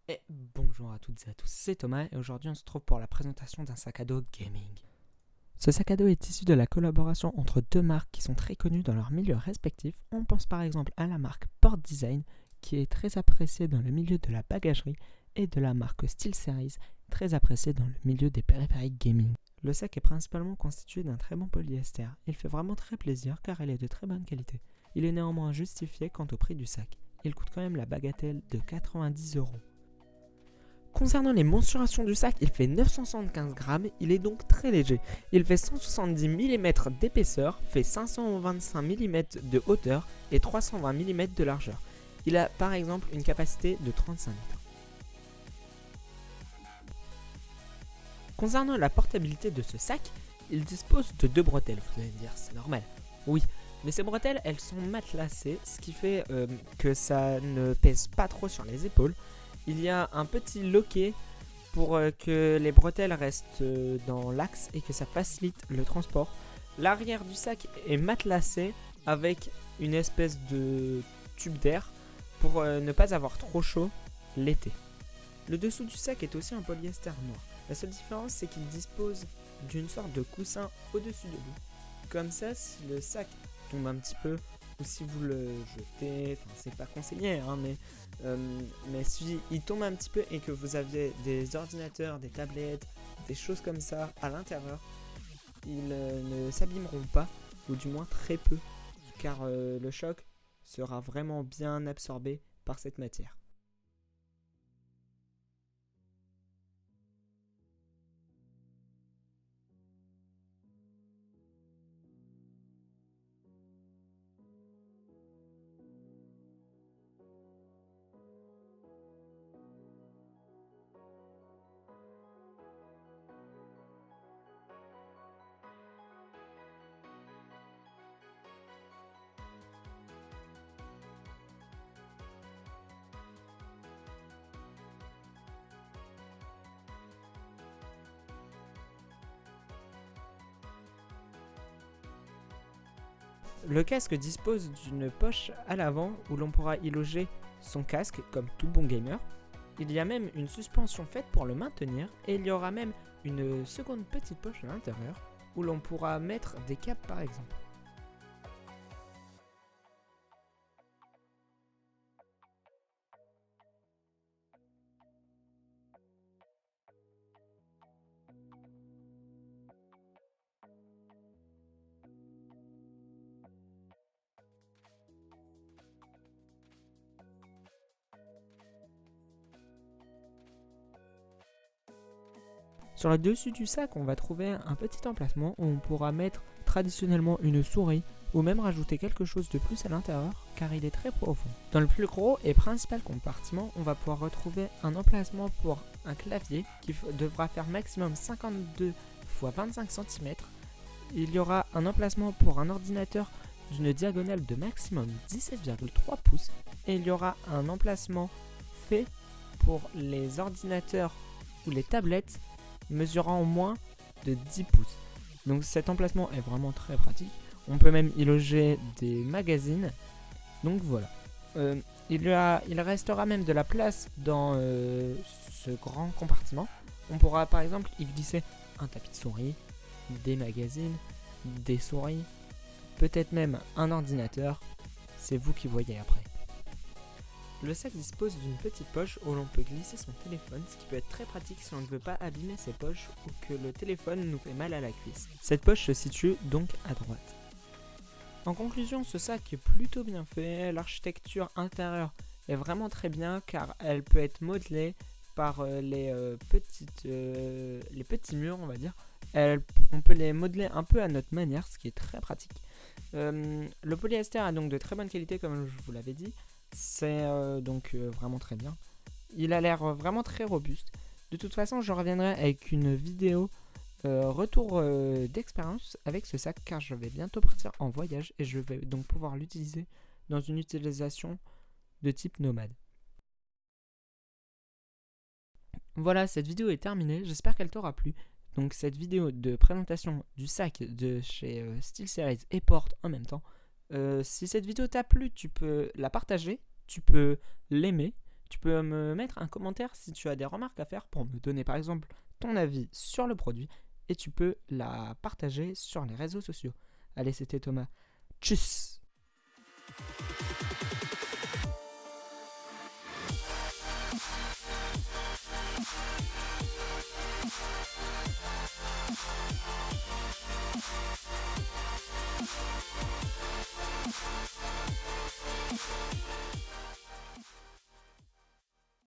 Et bonjour à toutes et à tous, c'est Thomas et aujourd'hui on se trouve pour la présentation d'un sac à dos gaming. Ce sac à dos est issu de la collaboration entre deux marques qui sont très connues dans leur milieu respectif. On pense par exemple à la marque Port Design qui est très appréciée dans le milieu de la bagagerie et de la marque SteelSeries très appréciée dans le milieu des périphériques gaming. Le sac est principalement constitué d'un très bon polyester. Il fait vraiment très plaisir car il est de très bonne qualité. Il est néanmoins justifié quant au prix du sac. Il coûte quand même la bagatelle de 90 €. Concernant les mensurations du sac, il fait 975 grammes, il est donc très léger. Il fait 170 mm d'épaisseur, fait 525 mm de hauteur et 320 mm de largeur. Il a par exemple une capacité de 35 litres. Concernant la portabilité de ce sac, il dispose de deux bretelles. Vous allez me dire, c'est normal. Oui, mais ces bretelles, elles sont matelassées, ce qui fait que ça ne pèse pas trop sur les épaules. Il y a un petit loquet pour que les bretelles restent dans l'axe et que ça facilite le transport. L'arrière du sac est matelassé avec une espèce de tube d'air pour ne pas avoir trop chaud l'été. Le dessous du sac est aussi un polyester noir. La seule différence, c'est qu'il dispose d'une sorte de coussin au-dessus de lui. Comme ça, si le sac tombe un petit peu ou si vous le jetez, enfin c'est pas conseillé, hein, mais si il tombe un petit peu et que vous aviez des ordinateurs, des tablettes, des choses comme ça à l'intérieur, ils ne s'abîmeront pas, ou du moins très peu, car le choc sera vraiment bien absorbé par cette matière. Le casque dispose d'une poche à l'avant où l'on pourra y loger son casque comme tout bon gamer. Il y a même une suspension faite pour le maintenir et il y aura même une seconde petite poche à l'intérieur où l'on pourra mettre des câbles par exemple. Sur le dessus du sac, on va trouver un petit emplacement où on pourra mettre traditionnellement une souris ou même rajouter quelque chose de plus à l'intérieur car il est très profond. Dans le plus gros et principal compartiment, on va pouvoir retrouver un emplacement pour un clavier qui devra faire maximum 52 x 25 cm. Il y aura un emplacement pour un ordinateur d'une diagonale de maximum 17,3 pouces et il y aura un emplacement fait pour les ordinateurs ou les tablettes mesurant moins de 10 pouces. Donc cet emplacement est vraiment très pratique. On peut même y loger des magazines. Donc voilà. Il restera même de la place dans ce grand compartiment. On pourra par exemple y glisser un tapis de souris, des magazines, des souris, peut-être même un ordinateur. C'est vous qui voyez après. Le sac dispose d'une petite poche où l'on peut glisser son téléphone, ce qui peut être très pratique si on ne veut pas abîmer ses poches ou que le téléphone nous fait mal à la cuisse. Cette poche se situe donc à droite. En conclusion, ce sac est plutôt bien fait, l'architecture intérieure est vraiment très bien car elle peut être modelée par les petits murs, on va dire. On peut les modeler un peu à notre manière, ce qui est très pratique. Le polyester a donc de très bonne qualité comme je vous l'avais dit. C'est donc vraiment très bien. Il a l'air vraiment très robuste. De toute façon, je reviendrai avec une vidéo retour d'expérience avec ce sac car je vais bientôt partir en voyage et je vais donc pouvoir l'utiliser dans une utilisation de type nomade. Voilà, cette vidéo est terminée. J'espère qu'elle t'aura plu. Donc cette vidéo de présentation du sac de chez SteelSeries et Port en même temps. Si cette vidéo t'a plu, tu peux la partager, tu peux l'aimer, Tu peux me mettre un commentaire si tu as des remarques à faire pour me donner par exemple ton avis sur le produit et tu peux la partager sur les réseaux sociaux. Allez, c'était Thomas. Tchuss!